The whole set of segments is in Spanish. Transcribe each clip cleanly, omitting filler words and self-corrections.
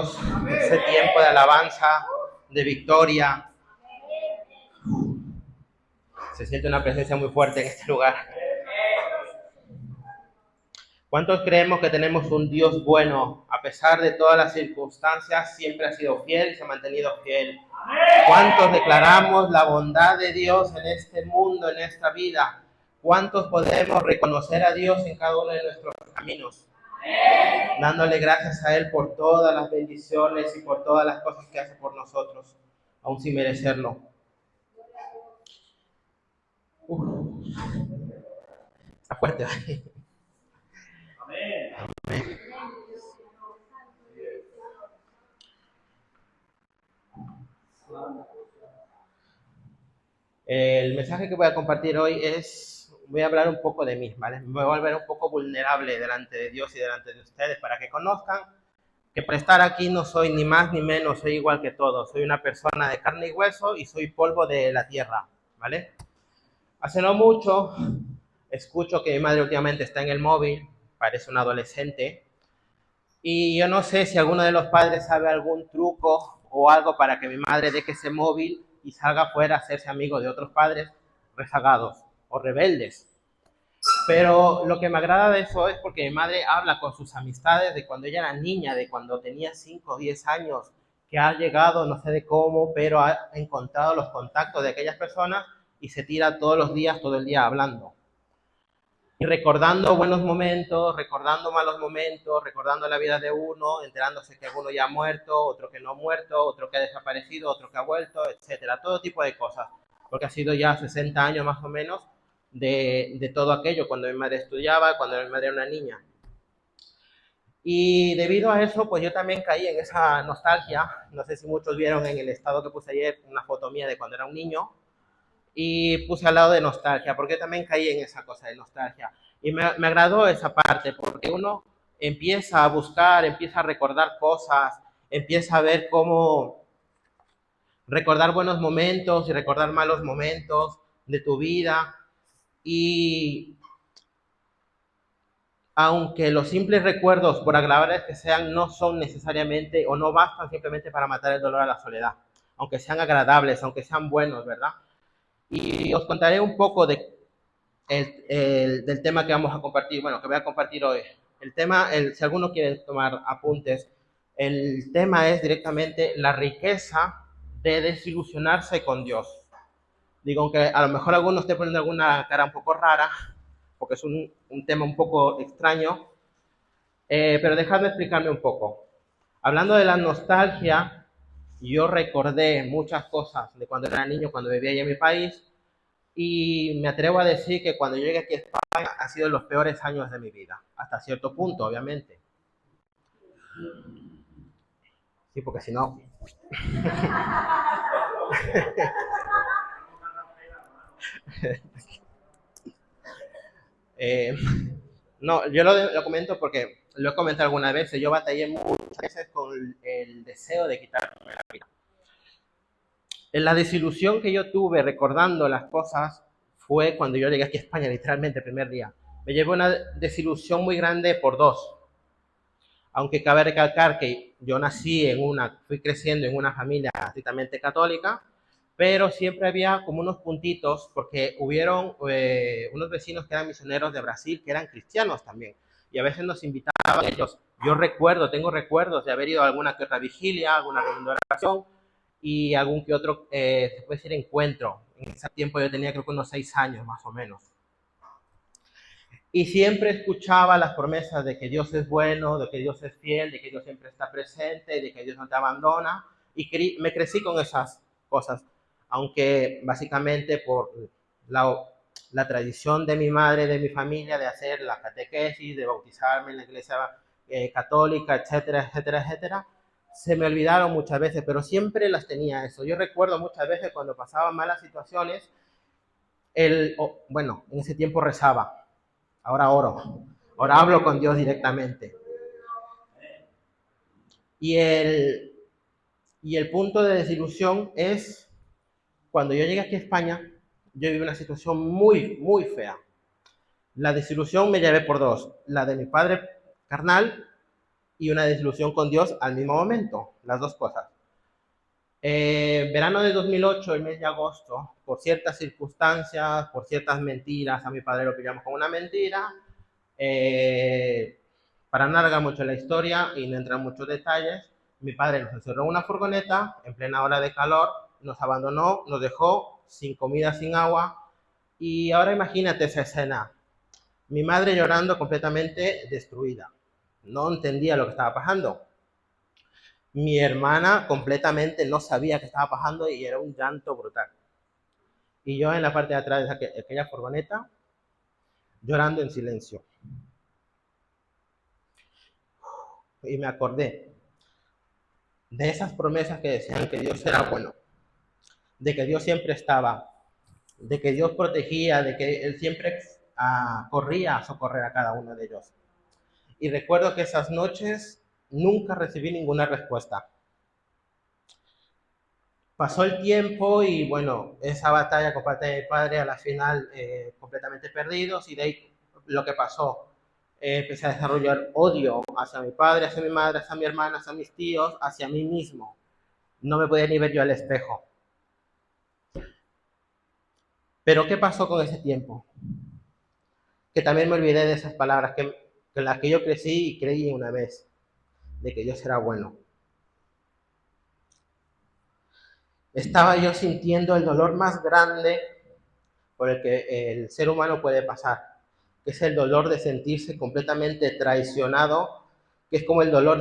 ese tiempo de alabanza, de victoria. Se siente una presencia muy fuerte en este lugar. ¿Cuántos creemos que tenemos un Dios bueno? A pesar de todas las circunstancias, siempre ha sido fiel y se ha mantenido fiel. ¿Cuántos declaramos la bondad de Dios en este mundo, en esta vida? ¿Cuántos podemos reconocer a Dios en cada uno de nuestros caminos? Dándole gracias a Él por todas las bendiciones y por todas las cosas que hace por nosotros, aún sin merecerlo. Está fuerte. Amén. Amén. El mensaje que voy a compartir hoy voy a hablar un poco de mí, ¿vale? Me voy a volver un poco vulnerable delante de Dios y delante de ustedes para que conozcan que por estar aquí no soy ni más ni menos, soy igual que todos. Soy una persona de carne y hueso y soy polvo de la tierra, ¿vale? Hace no mucho escucho que mi madre últimamente está en el móvil, parece una adolescente, y yo no sé si alguno de los padres sabe algún truco o algo para que mi madre deje ese móvil y salga afuera a hacerse amigo de otros padres rezagados o rebeldes. Pero lo que me agrada de eso es porque mi madre habla con sus amistades de cuando ella era niña, de cuando tenía 5 o 10 años, que ha llegado, no sé de cómo, pero ha encontrado los contactos de aquellas personas y se tira todos los días, todo el día hablando. Y recordando buenos momentos, recordando malos momentos, recordando la vida de uno, enterándose que uno ya ha muerto, otro que no ha muerto, otro que ha desaparecido, otro que ha vuelto, etcétera. Todo tipo de cosas, porque ha sido ya 60 años más o menos de todo aquello, cuando mi madre estudiaba, cuando mi madre era una niña. Y debido a eso, pues yo también caí en esa nostalgia. No sé si muchos vieron en el estado que puse ayer una foto mía de cuando era un niño, y puse al lado de nostalgia, porque también caí en esa cosa de nostalgia. Y me agradó esa parte, porque uno empieza a buscar, empieza a recordar cosas, empieza a ver cómo recordar buenos momentos y recordar malos momentos de tu vida. Y aunque los simples recuerdos, por agradables que sean, no son necesariamente o no bastan simplemente para matar el dolor a la soledad, aunque sean agradables, aunque sean buenos, ¿verdad? Y os contaré un poco del tema que vamos a compartir, bueno, que voy a compartir hoy. El tema, si alguno quiere tomar apuntes, el tema es directamente la riqueza de desilusionarse con Dios. Digo, aunque a lo mejor alguno esté poniendo alguna cara un poco rara, porque es un tema un poco extraño, pero dejadme explicarme un poco. Hablando de la nostalgia, yo recordé muchas cosas de cuando era niño, cuando vivía allá en mi país, y me atrevo a decir que cuando llegué aquí a España han sido los peores años de mi vida, hasta cierto punto, obviamente. Sí, porque si no... eh, no, yo lo comento porque lo he comentado algunas veces. Yo batallé muchas veces con el deseo de quitarme la vida. En la desilusión que yo tuve recordando las cosas fue cuando yo llegué aquí a España, literalmente el primer día. Me llevó una desilusión muy grande por dos. Aunque cabe recalcar que yo fui creciendo en una familia estrictamente católica, pero siempre había como unos puntitos, porque hubieron unos vecinos que eran misioneros de Brasil, que eran cristianos también, y a veces nos invitaban ellos. Tengo recuerdos de haber ido a alguna que otra vigilia, alguna reunión de oración, y algún que otro, se puede decir, encuentro. En ese tiempo yo tenía creo que unos 6 años más o menos. Y siempre escuchaba las promesas de que Dios es bueno, de que Dios es fiel, de que Dios siempre está presente, de que Dios no te abandona. Y me crecí con esas cosas. Aunque básicamente por la tradición de mi madre, de mi familia, de hacer la catequesis, de bautizarme en la iglesia católica, etcétera, etcétera, etcétera, se me olvidaron muchas veces, pero siempre las tenía eso. Yo recuerdo muchas veces cuando pasaban malas situaciones, bueno, en ese tiempo rezaba. Ahora oro. Ahora hablo con Dios directamente. Y el punto de desilusión es cuando yo llegué aquí a España, yo viví una situación muy, muy fea. La desilusión me llevé por dos. La de mi padre carnal y una desilusión con Dios al mismo momento, las dos cosas. Verano de 2008, el mes de agosto, por ciertas circunstancias, por ciertas mentiras, a mi padre lo pillamos con una mentira. Para no alargar mucho la historia y no entrar en muchos detalles, mi padre nos encerró en una furgoneta en plena hora de calor, nos abandonó, nos dejó sin comida, sin agua. Y ahora imagínate esa escena. Mi madre llorando completamente destruida. No entendía lo que estaba pasando. Mi hermana completamente no sabía qué estaba pasando y era un llanto brutal. Y yo en la parte de atrás de aquella furgoneta, llorando en silencio. Y me acordé de esas promesas que decían que Dios era bueno, de que Dios siempre estaba, de que Dios protegía, de que Él siempre corría a socorrer a cada uno de ellos. Y recuerdo que esas noches nunca recibí ninguna respuesta. Pasó el tiempo y bueno, esa batalla con parte de mi padre a la final completamente perdidos, y de ahí lo que pasó. Empecé a desarrollar odio hacia mi padre, hacia mi madre, hacia mi hermana, hacia mis tíos, hacia mí mismo. No me podía ni ver yo al espejo. Pero ¿qué pasó con ese tiempo? Que también me olvidé de esas palabras en las que yo crecí y creí una vez, de que Dios era bueno. Estaba yo sintiendo el dolor más grande por el que el ser humano puede pasar, que es el dolor de sentirse completamente traicionado, que es como el dolor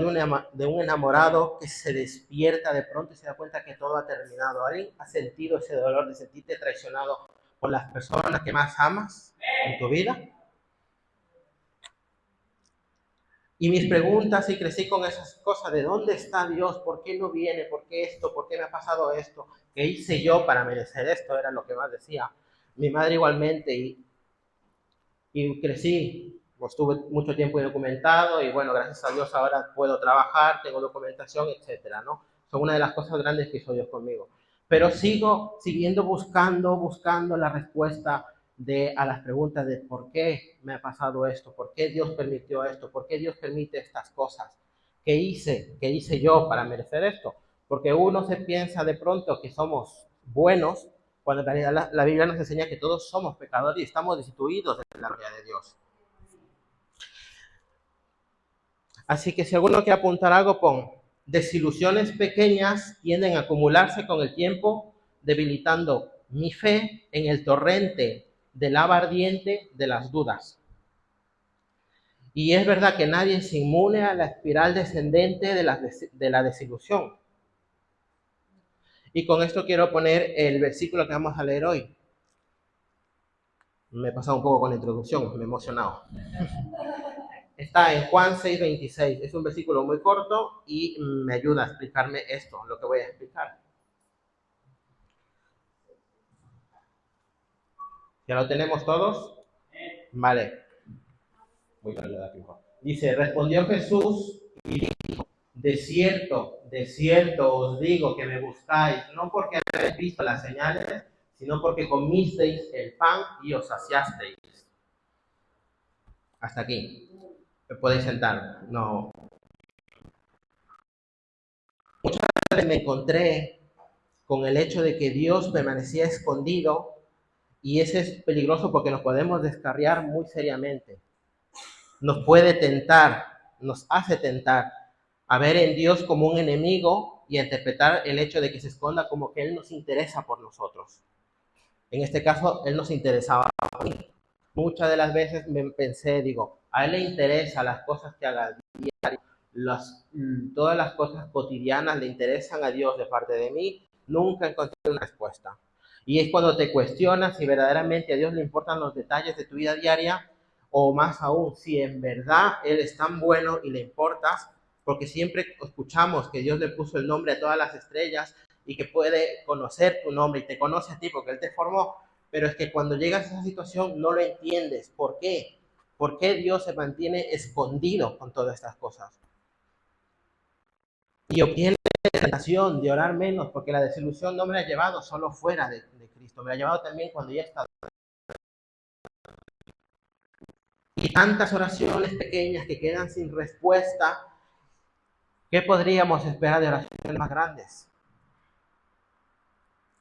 de un enamorado que se despierta de pronto y se da cuenta que todo ha terminado. ¿Alguien ha sentido ese dolor de sentirte traicionado por las personas que más amas en tu vida? Y mis preguntas, y crecí con esas cosas, ¿de dónde está Dios? ¿Por qué no viene? ¿Por qué esto? ¿Por qué me ha pasado esto? ¿Qué hice yo para merecer esto? Era lo que más decía mi madre igualmente. Y crecí, pues tuve mucho tiempo documentado y bueno, gracias a Dios ahora puedo trabajar, tengo documentación, etcétera, ¿no? Son una de las cosas grandes que hizo Dios conmigo. Pero siguiendo buscando la respuesta a las preguntas de por qué me ha pasado esto, por qué Dios permitió esto, por qué Dios permite estas cosas. ¿Qué hice yo para merecer esto? Porque uno se piensa de pronto que somos buenos, cuando en realidad la Biblia nos enseña que todos somos pecadores y estamos destituidos de la gloria de Dios. Así que si alguno quiere apuntar algo, pon: desilusiones pequeñas tienden a acumularse con el tiempo, debilitando mi fe en el torrente de lava ardiente de las dudas. Y es verdad que nadie es inmune a la espiral descendente de la desilusión. Y con esto quiero poner el versículo que vamos a leer hoy. Me he pasado un poco con la introducción, me he emocionado. Está en Juan 6:26. Es un versículo muy corto y me ayuda a explicarme esto, lo que voy a explicar. ¿Ya lo tenemos todos? Vale. Dice, respondió Jesús y dijo: de cierto os digo que me buscáis, no porque habéis visto las señales, sino porque comisteis el pan y os saciasteis. Hasta aquí. ¿Me podéis sentar? No. Muchas veces me encontré con el hecho de que Dios permanecía escondido, y ese es peligroso porque nos podemos descarriar muy seriamente. Nos puede tentar, nos hace tentar a ver en Dios como un enemigo y a interpretar el hecho de que se esconda como que Él nos interesa por nosotros. En este caso, Él nos interesaba por mí. Muchas de las veces me pensé, digo, a Él le interesa las cosas que haga diario, todas las cosas cotidianas le interesan a Dios de parte de mí. Nunca encontré una respuesta. Y es cuando te cuestionas si verdaderamente a Dios le importan los detalles de tu vida diaria, o más aún, si en verdad Él es tan bueno y le importas, porque siempre escuchamos que Dios le puso el nombre a todas las estrellas y que puede conocer tu nombre y te conoce a ti porque Él te formó, pero es que cuando llegas a esa situación no lo entiendes. ¿Por qué? ¿Por qué Dios se mantiene escondido con todas estas cosas? Y obtiene la tentación de orar menos, porque la desilusión no me la ha llevado solo fuera de Cristo, me la ha llevado también cuando ya he estado. Y tantas oraciones pequeñas que quedan sin respuesta, ¿Qué podríamos esperar de oraciones más grandes?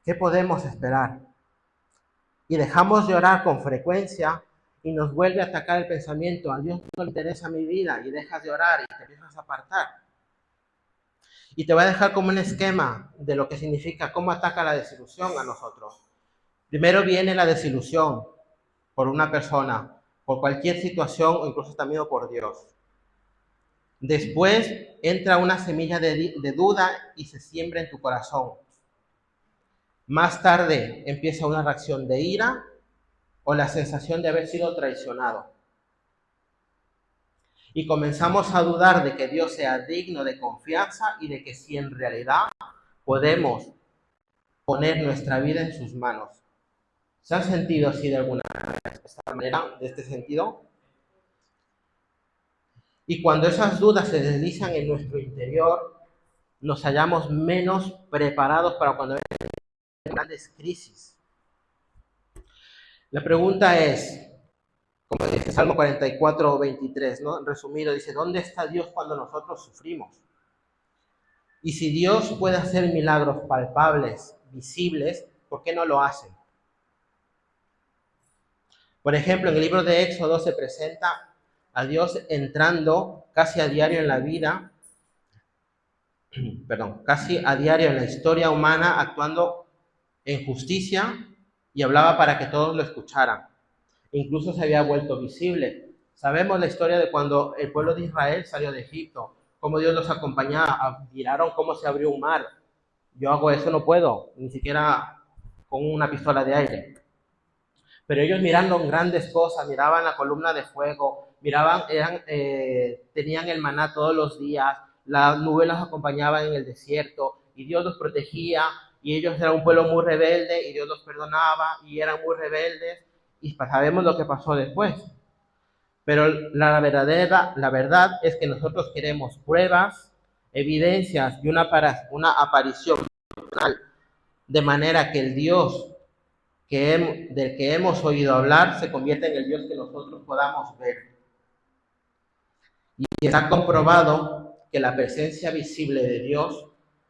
¿Qué podemos esperar? Y dejamos de orar con frecuencia y nos vuelve a atacar el pensamiento, a Dios no le interesa mi vida, y dejas de orar y te empiezas a apartar. Y te voy a dejar como un esquema de lo que significa, cómo ataca la desilusión a nosotros. Primero viene la desilusión por una persona, por cualquier situación o incluso también por Dios. Después entra una semilla de duda y se siembra en tu corazón. Más tarde empieza una reacción de ira o la sensación de haber sido traicionado. Y comenzamos a dudar de que Dios sea digno de confianza y de que si en realidad podemos poner nuestra vida en sus manos. ¿Se han sentido así de alguna manera, de este sentido? Y cuando esas dudas se deslizan en nuestro interior, nos hallamos menos preparados para cuando hay grandes crisis. La pregunta es, como dice Salmo 44, 23, ¿no? Resumido, dice, ¿dónde está Dios cuando nosotros sufrimos? Y si Dios puede hacer milagros palpables, visibles, ¿por qué no lo hace? Por ejemplo, en el libro de Éxodo se presenta a Dios entrando casi a diario en la vida, casi a diario en la historia humana, actuando en justicia y hablaba para que todos lo escucharan. Incluso se había vuelto visible. Sabemos la historia de cuando el pueblo de Israel salió de Egipto, cómo Dios los acompañaba, miraron cómo se abrió un mar. Yo hago eso, no puedo, ni siquiera con una pistola de aire. Pero ellos mirando grandes cosas, miraban la columna de fuego, miraban, tenían el maná todos los días, las nubes los acompañaban en el desierto y Dios los protegía y ellos eran un pueblo muy rebelde y Dios los perdonaba y eran muy rebeldes y sabemos lo que pasó después. Pero la verdad es que nosotros queremos pruebas, evidencias y una aparición personal, de manera que el Dios del que hemos oído hablar se convierte en el Dios que nosotros podamos ver. Y está comprobado que la presencia visible de Dios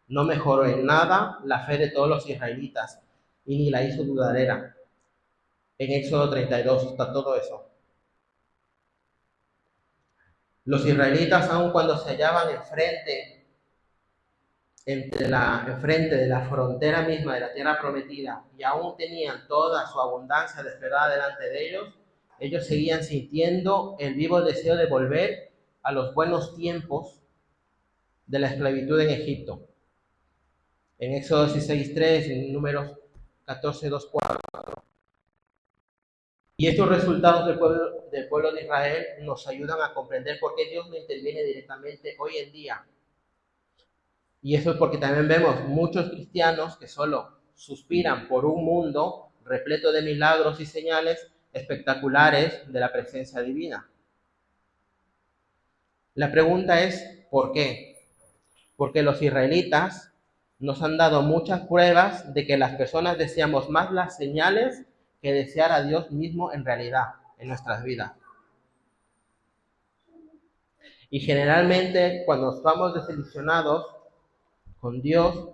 no mejoró en nada la fe de todos los israelitas y ni la hizo dudadera. En Éxodo 32 está todo eso. Los israelitas, aun cuando se hallaban enfrente de la frontera misma de la tierra prometida y aún tenían toda su abundancia desplegada delante de ellos seguían sintiendo el vivo deseo de volver a los buenos tiempos de la esclavitud en Egipto. En Éxodo 16:3, en Números 14:2-4. Y estos resultados del pueblo de Israel nos ayudan a comprender por qué Dios no interviene directamente hoy en día. Y eso es porque también vemos muchos cristianos que solo suspiran por un mundo repleto de milagros y señales espectaculares de la presencia divina. La pregunta es, ¿por qué? Porque los israelitas nos han dado muchas pruebas de que las personas deseamos más las señales que desear a Dios mismo en realidad, en nuestras vidas. Y generalmente cuando estamos desilusionados con Dios,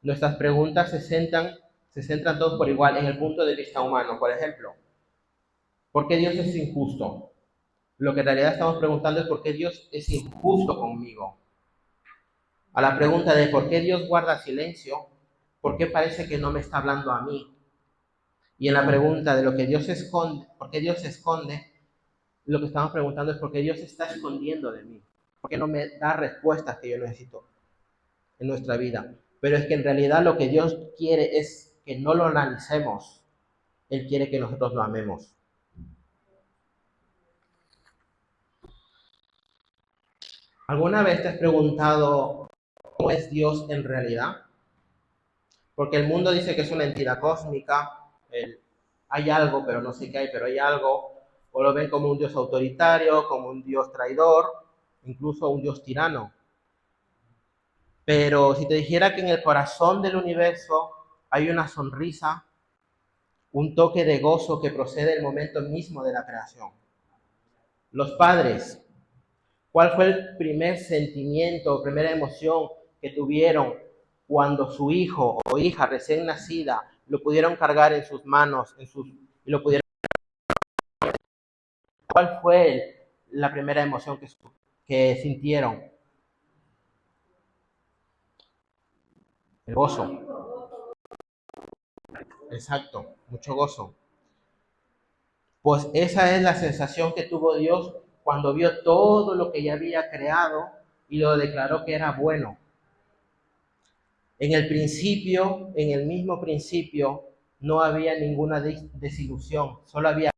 nuestras preguntas se centran todos por igual en el punto de vista humano. Por ejemplo, ¿por qué Dios es injusto? Lo que en realidad estamos preguntando es por qué Dios es injusto conmigo. A la pregunta de por qué Dios guarda silencio, ¿por qué parece que no me está hablando a mí? Y en la pregunta de lo que Dios esconde, ¿por qué Dios se esconde? Lo que estamos preguntando es por qué Dios se está escondiendo de mí. ¿Por qué no me da respuestas que yo necesito en nuestra vida? Pero es que en realidad lo que Dios quiere es que no lo analicemos. Él quiere que nosotros lo amemos. ¿Alguna vez te has preguntado cómo es Dios en realidad? Porque el mundo dice que es una entidad cósmica, hay algo, pero no sé qué hay, pero hay algo. O lo ven como un Dios autoritario, como un Dios traidor, incluso un Dios tirano. Pero si te dijera que en el corazón del universo hay una sonrisa, un toque de gozo que procede del momento mismo de la creación. Los padres, ¿Cuál fue el primer sentimiento, primera emoción que tuvieron cuando su hijo o hija recién nacida lo pudieron cargar en sus manos, y lo pudieron? ¿Cuál fue la primera emoción que sintieron? El gozo. Exacto, mucho gozo. Pues esa es la sensación que tuvo Dios cuando vio todo lo que ya había creado y lo declaró que era bueno. En el principio, en el mismo principio, no había ninguna desilusión, solo había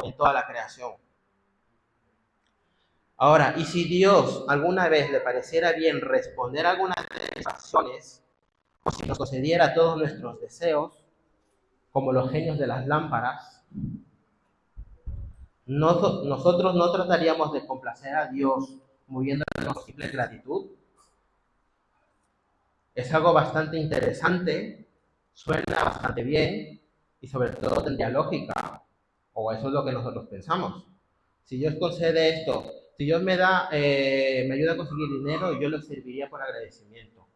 en toda la creación. Ahora, y si Dios alguna vez le pareciera bien responder a algunas de las acciones, o si nos concediera todos nuestros deseos, como los genios de las lámparas, nosotros no trataríamos de complacer a Dios moviéndonos con simple gratitud. Es algo bastante interesante, suena bastante bien y sobre todo tendría lógica, o eso es lo que nosotros pensamos. Si Dios concede esto, si Dios me ayuda a conseguir dinero, yo lo serviría por agradecimiento.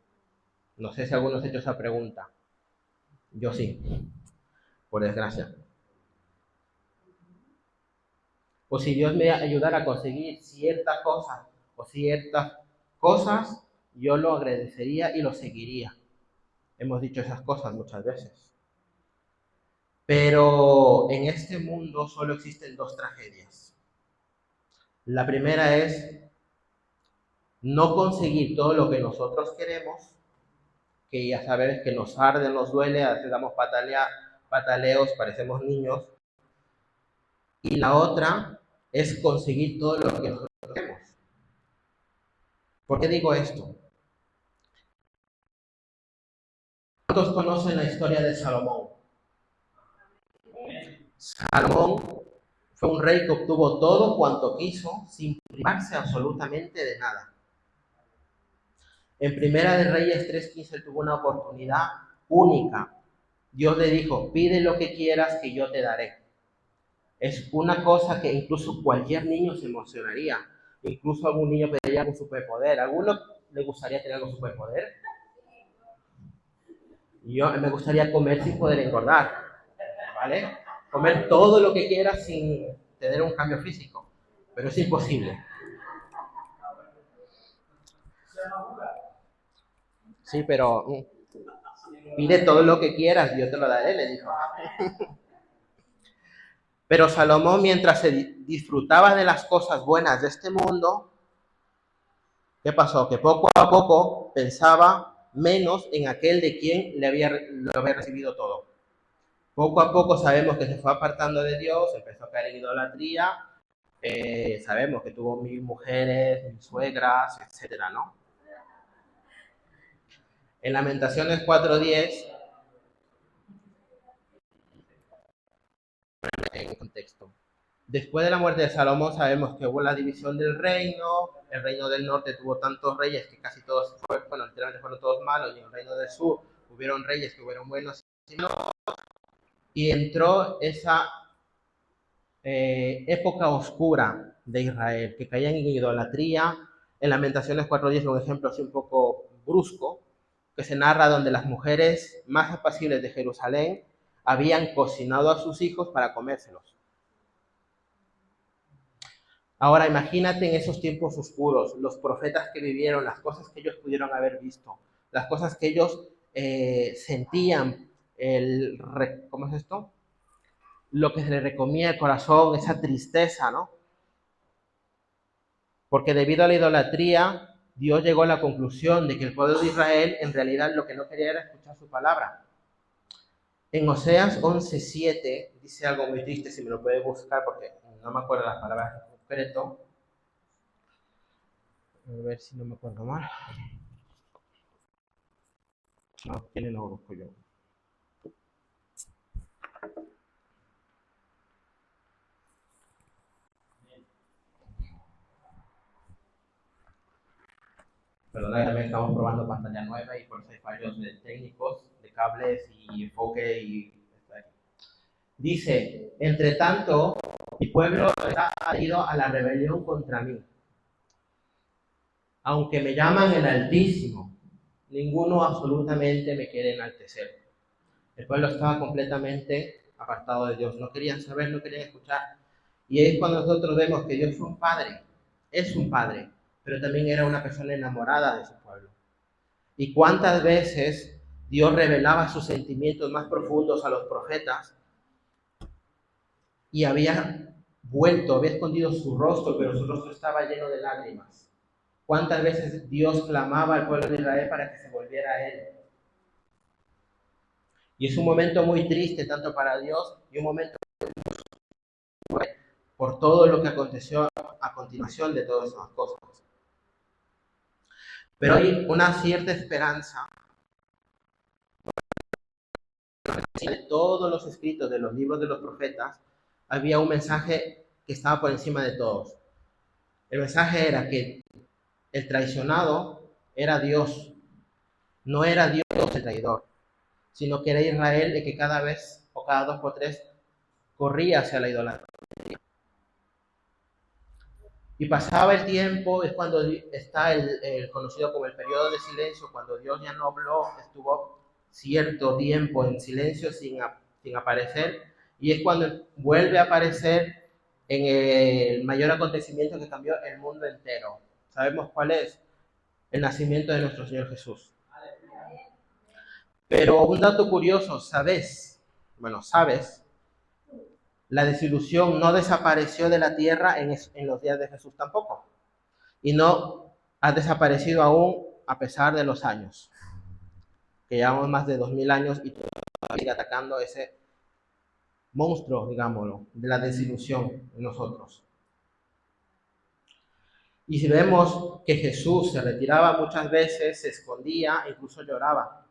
No sé si alguno ha hecho esa pregunta. Yo sí, por desgracia. O si Dios me ayudara a conseguir cierta cosa o ciertas cosas, yo lo agradecería y lo seguiría. Hemos dicho esas cosas muchas veces. Pero en este mundo solo existen dos tragedias. La primera es no conseguir todo lo que nosotros queremos, que ya sabes que nos arde, nos duele, a veces damos pataleos, parecemos niños. Y la otra es conseguir todo lo que nosotros queremos. ¿Por qué digo esto? ¿Cuántos conocen la historia de Salomón? Salomón fue un rey que obtuvo todo cuanto quiso sin privarse absolutamente de nada. En Primera de Reyes 3:15 él tuvo una oportunidad única. Dios le dijo, pide lo que quieras que yo te daré. Es una cosa que incluso cualquier niño se emocionaría. Incluso algún niño pediría algún superpoder. ¿A alguno le gustaría tener algún superpoder? Yo me gustaría comer sin poder engordar, ¿vale? Comer todo lo que quiera sin tener un cambio físico, pero es imposible. Sí, pero pide todo lo que quieras, yo te lo daré, le dijo. Pero Salomón, mientras se disfrutaba de las cosas buenas de este mundo, ¿qué pasó? Que poco a poco pensaba menos en aquel de quien lo había recibido todo. Poco a poco sabemos que se fue apartando de Dios, empezó a caer en idolatría, sabemos que tuvo 1000 mujeres, 1000 suegras, etcétera, ¿no? En Lamentaciones 4:10, en contexto. Después de la muerte de Salomón sabemos que hubo la división del reino, el reino del norte tuvo tantos reyes que casi todos literalmente fueron todos malos, y en el reino del sur hubieron reyes que fueron buenos y entró esa época oscura de Israel, que caían en idolatría. En Lamentaciones 4:10, un ejemplo así un poco brusco, que se narra donde las mujeres más apacibles de Jerusalén habían cocinado a sus hijos para comérselos. Ahora imagínate en esos tiempos oscuros, los profetas que vivieron, las cosas que ellos pudieron haber visto, las cosas que ellos sentían, ¿cómo es esto? Lo que se le recomía el corazón, esa tristeza, ¿no? Porque debido a la idolatría, Dios llegó a la conclusión de que el pueblo de Israel en realidad lo que no quería era escuchar su palabra. En Oseas 11:7 dice algo muy triste, si me lo puede buscar porque no me acuerdo las palabras en concreto. A ver si no me acuerdo mal. No, ¿quién lo busco yo? Perdona, también estamos probando pantalla nueva y por eso hay fallos técnicos, de cables y enfoque y... Dice, entre tanto, mi pueblo está adherido a la rebelión contra mí. Aunque me llaman el Altísimo, ninguno absolutamente me quiere enaltecer. El pueblo estaba completamente apartado de Dios, no querían saber, no querían escuchar. Y es cuando nosotros vemos que Dios es un padre, pero también era una persona enamorada de su pueblo. Y cuántas veces Dios revelaba sus sentimientos más profundos a los profetas y había había escondido su rostro, pero su rostro estaba lleno de lágrimas. ¿Cuántas veces Dios clamaba al pueblo de Israel para que se volviera a Él? Y es un momento muy triste, tanto para Dios, y un momento por todo lo que aconteció a continuación de todas esas cosas. Pero hay una cierta esperanza de todos los escritos de los libros de los profetas. Había un mensaje que estaba por encima de todos. El mensaje era que el traicionado era Dios, no era Dios el traidor, sino que era Israel el que cada vez o cada 2 por 3 corría hacia la idolatría. Y pasaba el tiempo, es cuando está el conocido como el periodo de silencio, cuando Dios ya no habló, estuvo cierto tiempo en silencio sin aparecer, y es cuando vuelve a aparecer en el mayor acontecimiento que cambió el mundo entero. ¿Sabemos cuál es? El nacimiento de nuestro Señor Jesús. Pero un dato curioso, sabes, la desilusión no desapareció de la tierra en los días de Jesús tampoco. Y no ha desaparecido aún a pesar de los años, que llevamos más de 2000 años y todavía sigue atacando ese monstruo, digámoslo, de la desilusión en nosotros. Y si vemos que Jesús se retiraba muchas veces, se escondía, incluso lloraba.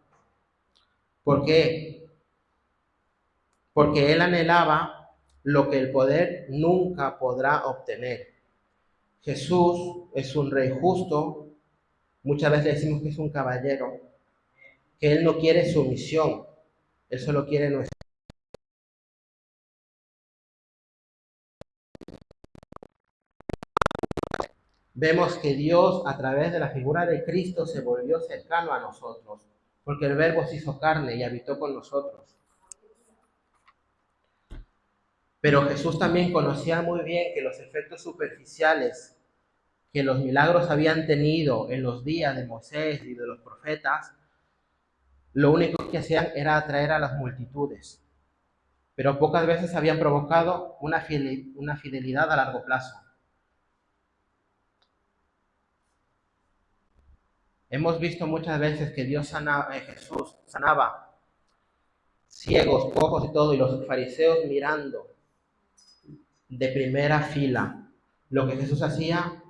¿Por qué? Porque él anhelaba lo que el poder nunca podrá obtener. Jesús es un rey justo, muchas veces decimos que es un caballero, que él no quiere sumisión, él solo quiere nuestra. Vemos que Dios a través de la figura de Cristo se volvió cercano a nosotros, porque el Verbo se hizo carne y habitó con nosotros. Pero Jesús también conocía muy bien que los efectos superficiales que los milagros habían tenido en los días de Moisés y de los profetas, lo único que hacían era atraer a las multitudes, pero pocas veces habían provocado una fidelidad a largo plazo. Hemos visto muchas veces que Jesús sanaba ciegos, cojos y todo, y los fariseos mirando de primera fila lo que Jesús hacía,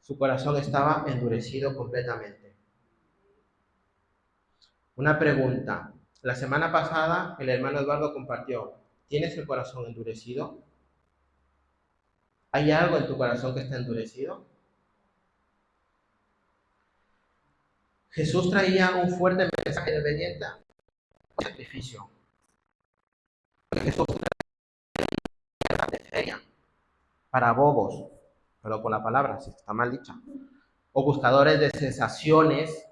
su corazón estaba endurecido completamente. Una pregunta. La semana pasada el hermano Eduardo compartió, ¿tienes el corazón endurecido? ¿Hay algo en tu corazón que está endurecido? Jesús traía un fuerte mensaje de obediencia y sacrificio. Jesús traía de feria para bobos, pero con la palabra, si está mal dicha, o buscadores de sensaciones.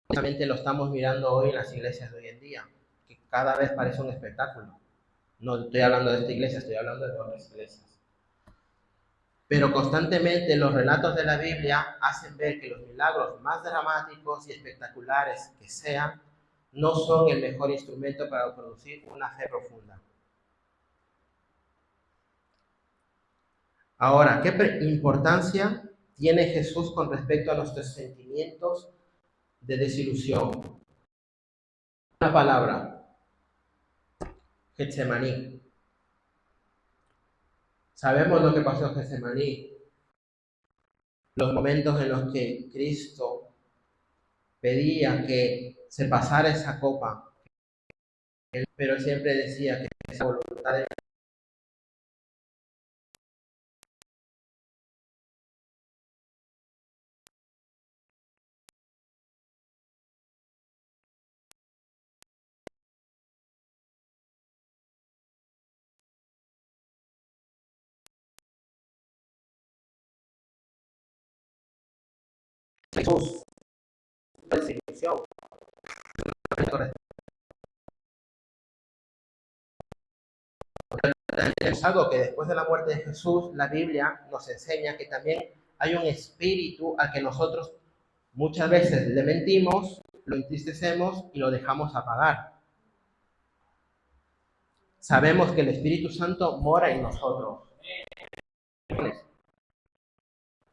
Justamente lo estamos mirando hoy en las iglesias de hoy en día, que cada vez parece un espectáculo. No estoy hablando de esta iglesia, estoy hablando de otras iglesias. Pero constantemente los relatos de la Biblia hacen ver que los milagros más dramáticos y espectaculares que sean, no son el mejor instrumento para producir una fe profunda. Ahora, ¿qué importancia tiene Jesús con respecto a nuestros sentimientos de desilusión? Una palabra, Getsemaní. Sabemos lo que pasó en Getsemaní, los momentos en los que Cristo pedía que se pasara esa copa, pero siempre decía que esa voluntad de Jesús, desilusión. Es algo que después de la muerte de Jesús, la Biblia nos enseña que también hay un espíritu al que nosotros muchas veces le mentimos, lo entristecemos y lo dejamos apagar. Sabemos que el Espíritu Santo mora en nosotros.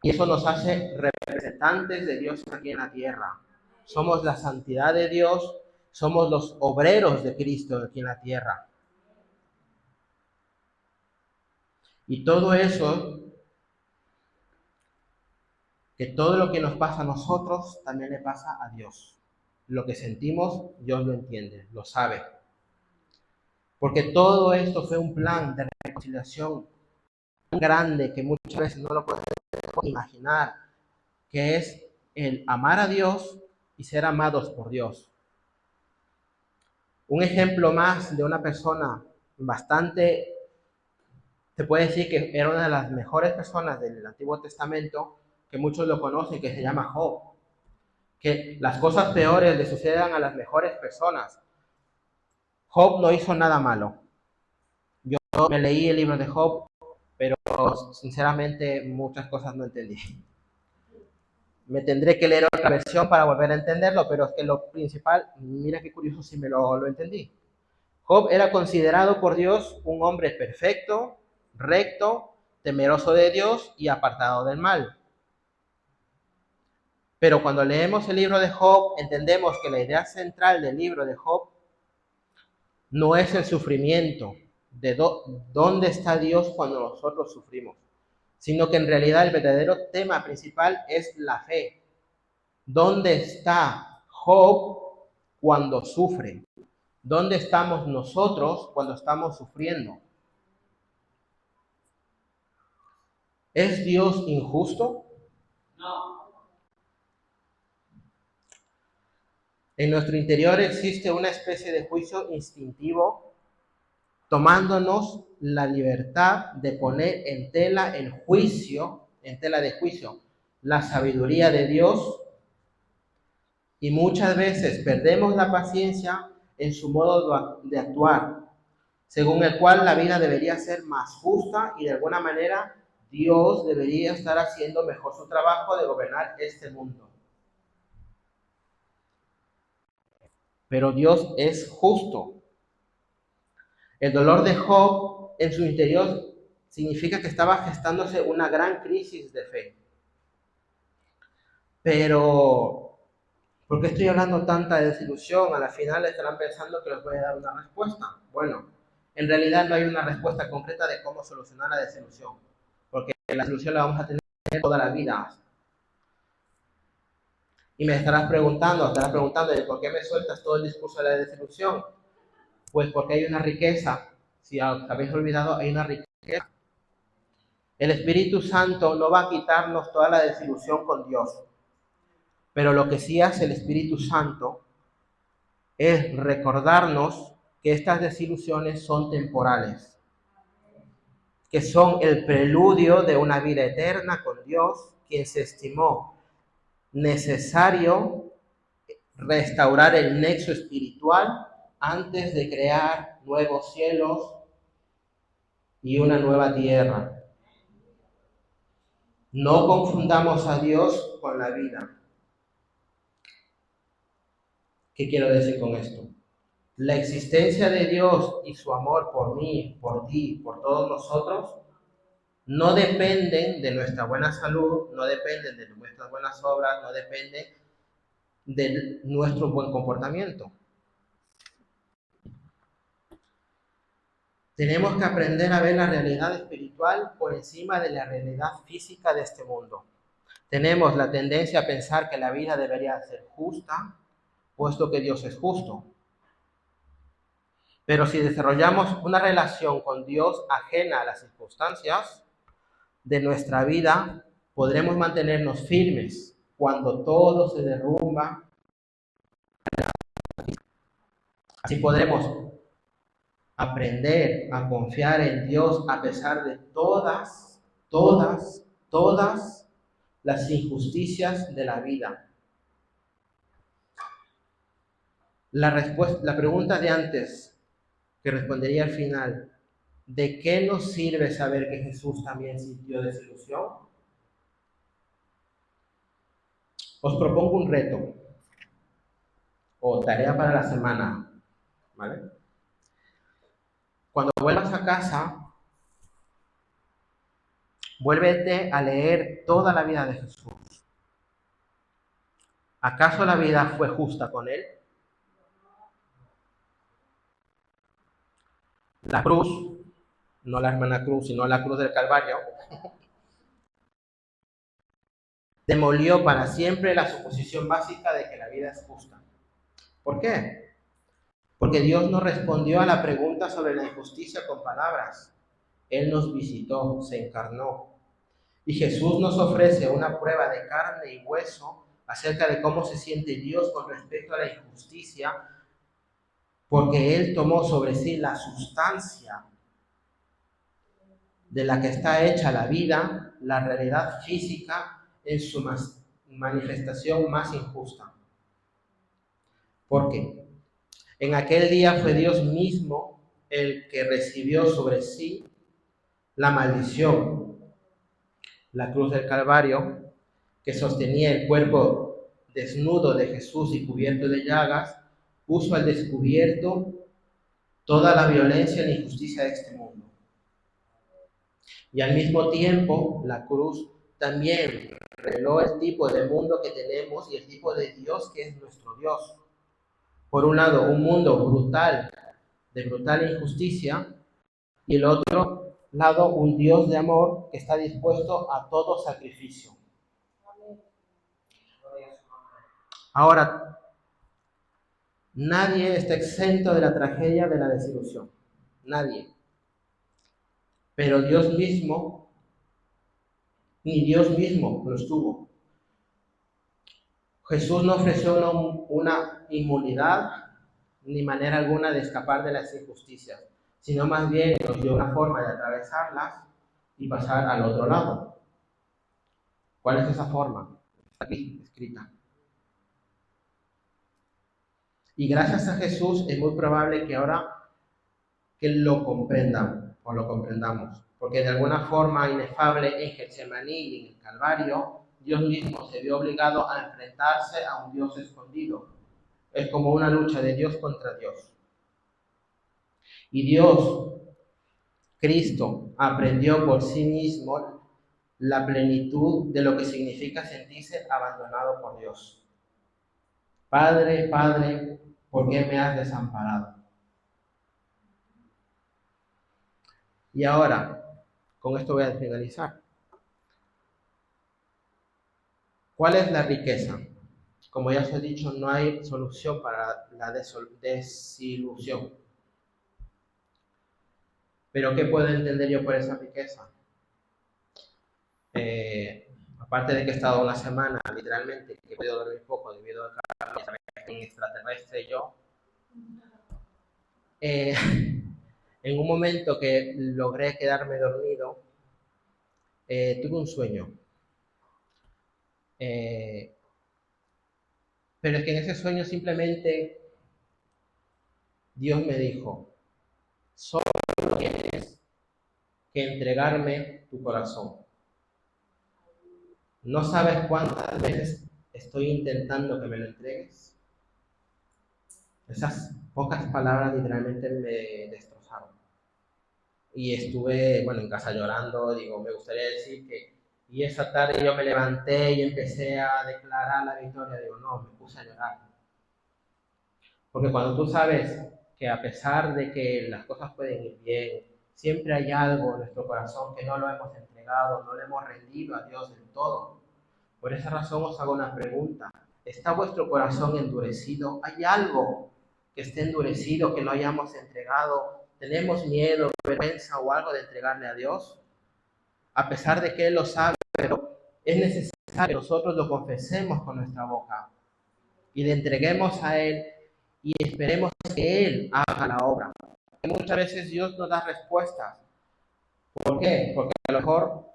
Y eso nos hace representantes de Dios aquí en la tierra. Somos la santidad de Dios, somos los obreros de Cristo aquí en la tierra. Y todo eso, que todo lo que nos pasa a nosotros, también le pasa a Dios. Lo que sentimos, Dios lo entiende, lo sabe. Porque todo esto fue un plan de reconciliación tan grande que muchas veces no lo podemos imaginar, que es el amar a Dios y ser amados por Dios. Un ejemplo más de una persona bastante, se puede decir que era una de las mejores personas del Antiguo Testamento, que muchos lo conocen, que se llama Job. Que las cosas peores le sucedan a las mejores personas. Job no hizo nada malo. Yo me leí el libro de Job, pero sinceramente muchas cosas no entendí. Me tendré que leer otra versión para volver a entenderlo, pero es que lo principal, mira qué curioso si me lo entendí. Job era considerado por Dios un hombre perfecto, recto, temeroso de Dios y apartado del mal. Pero cuando leemos el libro de Job, entendemos que la idea central del libro de Job no es el sufrimiento, de dónde está Dios cuando nosotros sufrimos, sino que en realidad el verdadero tema principal es la fe. ¿Dónde está Job cuando sufre? ¿Dónde estamos nosotros cuando estamos sufriendo? ¿Es Dios injusto? No. En nuestro interior existe una especie de juicio instintivo, tomándonos la libertad de poner en tela de juicio, la sabiduría de Dios, y muchas veces perdemos la paciencia en su modo de actuar, según el cual la vida debería ser más justa y de alguna manera Dios debería estar haciendo mejor su trabajo de gobernar este mundo. Pero Dios es justo. El dolor de Job en su interior significa que estaba gestándose una gran crisis de fe. Pero, ¿por qué estoy hablando tanta desilusión? A la final estarán pensando que les voy a dar una respuesta. Bueno, en realidad no hay una respuesta concreta de cómo solucionar la desilusión, porque la solución la vamos a tener toda la vida. Y me estarás preguntando, ¿de por qué me sueltas todo el discurso de la desilusión? Pues porque hay una riqueza. Si os habéis olvidado, hay una riqueza. El Espíritu Santo no va a quitarnos toda la desilusión con Dios. Pero lo que sí hace el Espíritu Santo es recordarnos que estas desilusiones son temporales, que son el preludio de una vida eterna con Dios, quien se estimó necesario restaurar el nexo espiritual antes de crear nuevos cielos y una nueva tierra. No confundamos a Dios con la vida. ¿Qué quiero decir con esto? La existencia de Dios y su amor por mí, por ti, por todos nosotros, no dependen de nuestra buena salud, no dependen de nuestras buenas obras, no dependen de nuestro buen comportamiento. Tenemos que aprender a ver la realidad espiritual por encima de la realidad física de este mundo. Tenemos la tendencia a pensar que la vida debería ser justa, puesto que Dios es justo. Pero si desarrollamos una relación con Dios ajena a las circunstancias de nuestra vida, podremos mantenernos firmes cuando todo se derrumba. Así podremos aprender a confiar en Dios a pesar de todas las injusticias de la vida. La pregunta de antes, que respondería al final, ¿de qué nos sirve saber que Jesús también sintió desilusión? Os propongo un reto o tarea para la semana, ¿vale? Cuando vuelvas a casa, vuélvete a leer toda la vida de Jesús. ¿Acaso la vida fue justa con él? La cruz, no la hermana cruz, sino la cruz del Calvario, demolió para siempre la suposición básica de que la vida es justa. ¿Por qué? Porque Dios no respondió a la pregunta sobre la injusticia con palabras. Él nos visitó, se encarnó. Y Jesús nos ofrece una prueba de carne y hueso acerca de cómo se siente Dios con respecto a la injusticia, porque Él tomó sobre sí la sustancia de la que está hecha la vida, la realidad física en su manifestación más injusta. Porque en aquel día fue Dios mismo el que recibió sobre sí la maldición, la cruz del Calvario, que sostenía el cuerpo desnudo de Jesús y cubierto de llagas, puso al descubierto toda la violencia e injusticia de este mundo. Y al mismo tiempo, la cruz también reveló el tipo de mundo que tenemos y el tipo de Dios que es nuestro Dios. Por un lado, un mundo brutal, de brutal injusticia, y el otro lado, un Dios de amor que está dispuesto a todo sacrificio. Ahora, nadie está exento de la tragedia de la desilusión. Nadie. Pero Dios mismo, ni Dios mismo lo estuvo. Jesús no ofreció una inmunidad ni manera alguna de escapar de las injusticias, sino más bien nos dio una forma de atravesarlas y pasar al otro lado. ¿Cuál es esa forma? Está aquí, escrita. Y gracias a Jesús es muy probable que ahora que lo comprendan o lo comprendamos, porque de alguna forma inefable en Getsemaní y en el Calvario, Dios mismo se vio obligado a enfrentarse a un Dios escondido. Es como una lucha de Dios contra Dios. Y Dios, Cristo, aprendió por sí mismo la plenitud de lo que significa sentirse abandonado por Dios. Padre, Padre, ¿por qué me has desamparado? Y ahora, con esto voy a finalizar. ¿Cuál es la riqueza? Como ya os he dicho, no hay solución para la desilusión. ¿Pero qué puedo entender yo por esa riqueza? Aparte de que he estado una semana, literalmente, que he podido dormir poco debido a que en extraterrestre yo, en un momento que logré quedarme dormido, tuve un sueño. Pero es que en ese sueño simplemente Dios me dijo, solo tienes que entregarme tu corazón. No sabes cuántas veces estoy intentando que me lo entregues. Esas pocas palabras literalmente me destrozaron. Y estuve, en casa llorando, me gustaría decir que, y esa tarde yo me levanté y empecé a declarar la victoria, no, me puse a llorar. Porque cuando tú sabes que a pesar de que las cosas pueden ir bien, siempre hay algo en nuestro corazón que no lo hemos entregado, no le hemos rendido a Dios del todo. Por esa razón os hago una pregunta. ¿Está vuestro corazón endurecido? ¿Hay algo que esté endurecido, que no hayamos entregado? ¿Tenemos miedo, vergüenza o algo de entregarle a Dios? A pesar de que Él lo sabe, pero es necesario que nosotros lo confesemos con nuestra boca y le entreguemos a Él y esperemos que Él haga la obra. Muchas veces Dios nos da respuestas. ¿Por qué? Porque a lo mejor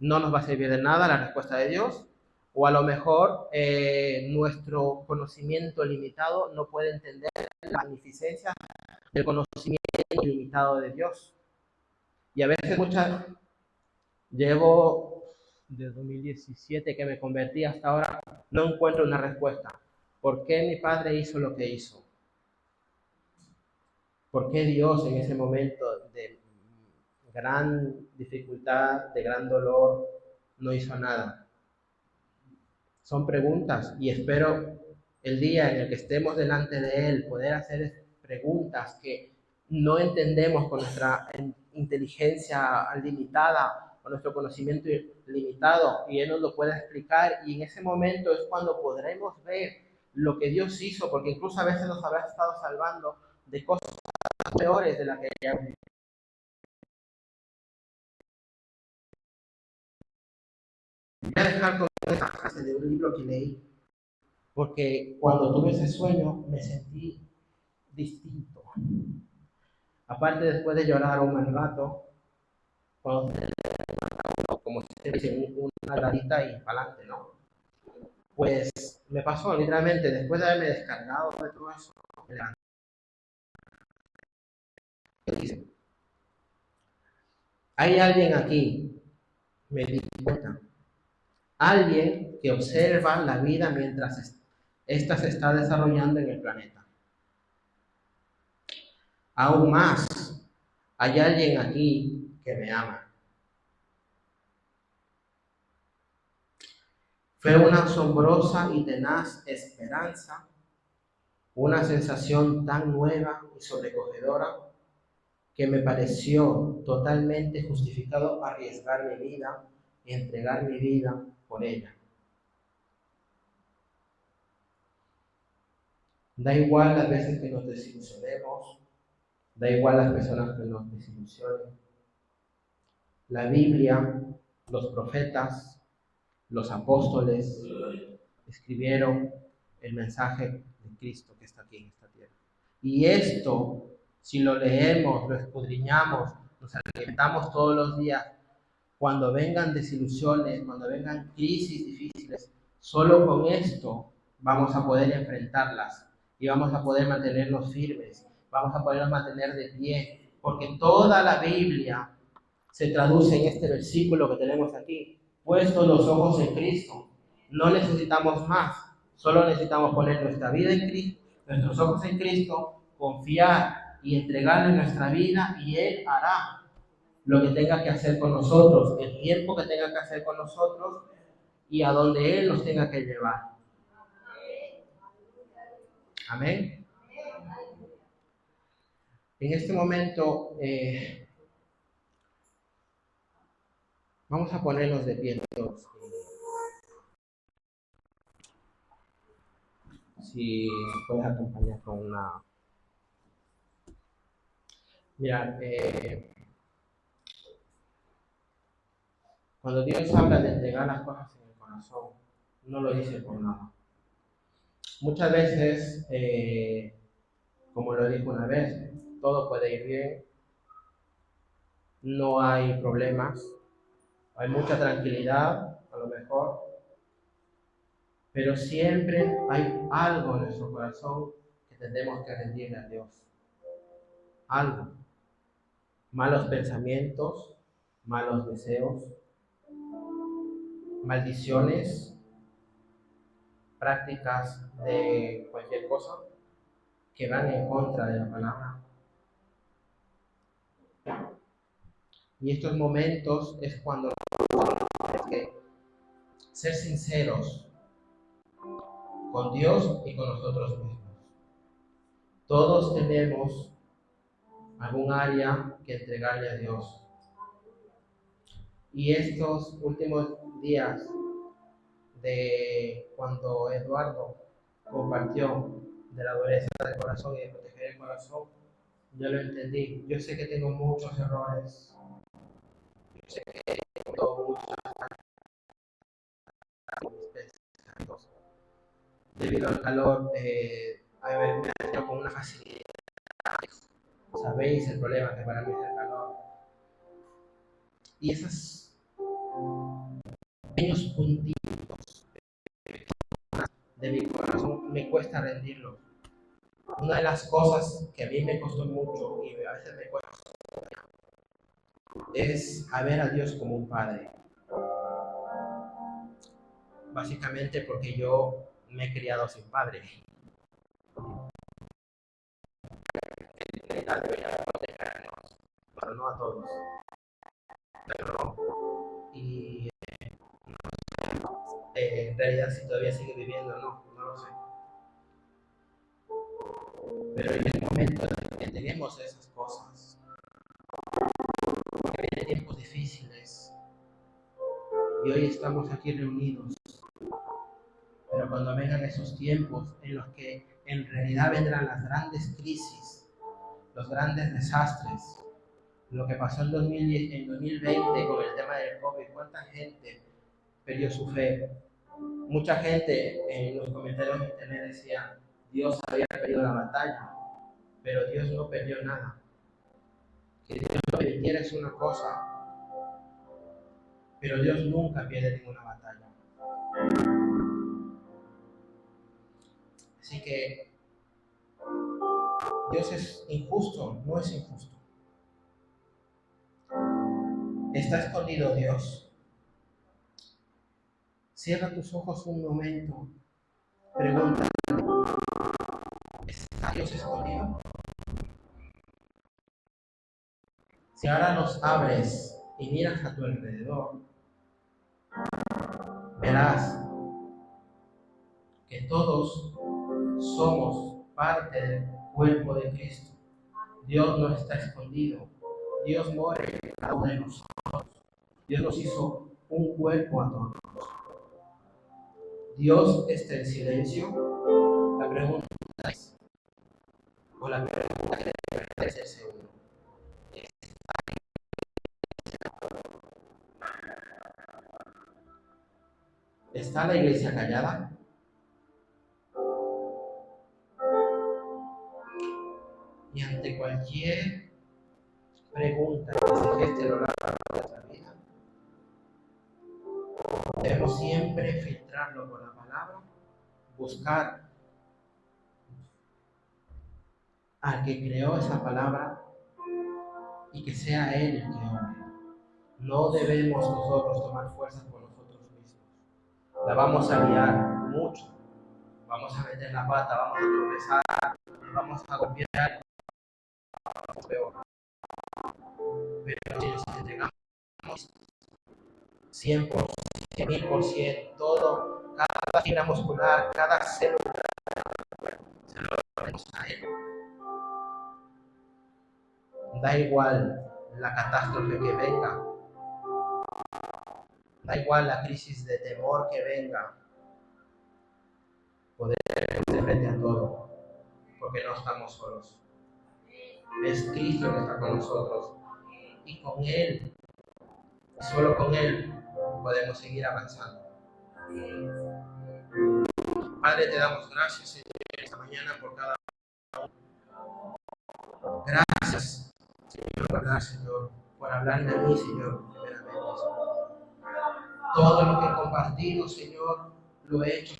no nos va a servir de nada la respuesta de Dios, o a lo mejor nuestro conocimiento limitado no puede entender la magnificencia del conocimiento ilimitado de Dios. Y a veces llevo de 2017 que me convertí hasta ahora, no encuentro una respuesta. ¿Por qué mi padre hizo lo que hizo? ¿Por qué Dios en ese momento de gran dificultad, de gran dolor, no hizo nada? Son preguntas y espero el día en el que estemos delante de Él poder hacer preguntas que no entendemos con nuestra inteligencia limitada o nuestro conocimiento limitado y Él nos lo pueda explicar y en ese momento es cuando podremos ver lo que Dios hizo, porque incluso a veces nos habrá estado salvando de cosas peores de las que ya. Voy a dejar con esta frase de un libro que leí, porque cuando tuve ese sueño me sentí distinto. Aparte, después de llorar un buen rato, cuando como se dice, una gradita y para adelante, ¿no? Pues me pasó literalmente, después de haberme descargado de todo eso, me levanté. Hay alguien aquí, me di cuenta, alguien que observa la vida mientras ésta se está desarrollando en el planeta. Aún más, hay alguien aquí que me ama. Fue una asombrosa y tenaz esperanza, una sensación tan nueva y sobrecogedora que me pareció totalmente justificado arriesgar mi vida y entregar mi vida por ella. Da igual las veces que nos desilusionemos, da igual las personas que nos desilusionen. La Biblia, los profetas, los apóstoles escribieron el mensaje de Cristo que está aquí en esta tierra. Y esto, si lo leemos, lo escudriñamos, nos alimentamos todos los días, cuando vengan desilusiones, cuando vengan crisis difíciles, solo con esto vamos a poder enfrentarlas y vamos a poder mantenernos firmes, vamos a poder mantener de pie, porque toda la Biblia se traduce en este versículo que tenemos aquí, puestos los ojos en Cristo. No necesitamos más, solo necesitamos poner nuestra vida en Cristo, nuestros ojos en Cristo, confiar y entregarle nuestra vida y Él hará lo que tenga que hacer con nosotros, el tiempo que tenga que hacer con nosotros y a donde Él nos tenga que llevar. Amén. En este momento vamos a ponernos de pie todos. Si puedes acompañar con una... Mira, cuando Dios habla de entregar las cosas en el corazón, no lo dice por nada. Muchas veces, como lo dijo una vez, todo puede ir bien, no hay problemas, hay mucha tranquilidad, a lo mejor, pero siempre hay algo en nuestro corazón que tendremos que rendirle a Dios. Algo. Malos pensamientos, malos deseos, maldiciones, prácticas de cualquier cosa que van en contra de la palabra. Y estos momentos es cuando tenemos que ser sinceros con Dios y con nosotros mismos. Todos tenemos algún área que entregarle a Dios. Y estos últimos días de cuando Eduardo compartió de la dureza del corazón y de proteger el corazón, yo lo entendí. Yo sé que tengo muchos errores, yo sé que tengo muchos pensamientos. Debido al calor, me ha con una facilidad. Sabéis el problema que para mí es el calor. Y esas pequeños puntitos de mi corazón me cuesta rendirlos. Una de las cosas que a mí me costó mucho y a veces me cuesta es a ver a Dios como un padre. Básicamente porque yo me he criado sin padre. Pero no a todos. Y en realidad si todavía sigue viviendo, no lo sé. Pero en el momento en que tenemos esas cosas, que vienen tiempos difíciles, y hoy estamos aquí reunidos, pero cuando vengan esos tiempos en los que en realidad vendrán las grandes crisis, los grandes desastres, lo que pasó en 2020 con el tema del COVID, cuánta gente perdió su fe. Mucha gente en los comentarios de internet decía, Dios había perdido la batalla, pero Dios no perdió nada. Que Dios lo permitiera es una cosa, pero Dios nunca pierde ninguna batalla. Así que Dios es injusto, no es injusto. ¿Está escondido Dios? Cierra tus ojos un momento. Pregunta, ¿está Dios escondido? Si ahora los abres y miras a tu alrededor, verás que todos somos parte del cuerpo de Cristo. Dios no está escondido. Dios mora en cada uno de nosotros. Dios nos hizo un cuerpo a todos. Dios está en silencio. La pregunta es, o la pregunta que debe hacerse uno, ¿está la iglesia callada? Y ante cualquier pregunta que se geste a lo largo de nuestra vida, debemos siempre filtrarlo con la palabra, buscar al que creó esa palabra y que sea Él el que obre. No debemos nosotros tomar fuerzas por nosotros mismos. La vamos a liar mucho, vamos a meter la pata, vamos a tropezar, vamos a golpear, peor. Pero si nos entregamos 100%, 1000%, todo, cada fibra muscular, cada célula, se lo ponemos a Él. Da igual la catástrofe que venga, da igual la crisis de temor que venga, poder hacer frente a todo, porque no estamos solos. Es Cristo que está con nosotros y con Él, solo con Él, podemos seguir avanzando. Padre, te damos gracias, Señor, esta mañana por cada uno. Gracias, Señor, ¿verdad, Señor? Por hablarme a mí, Señor, primeramente, Señor. Todo lo que he compartido, Señor, lo he hecho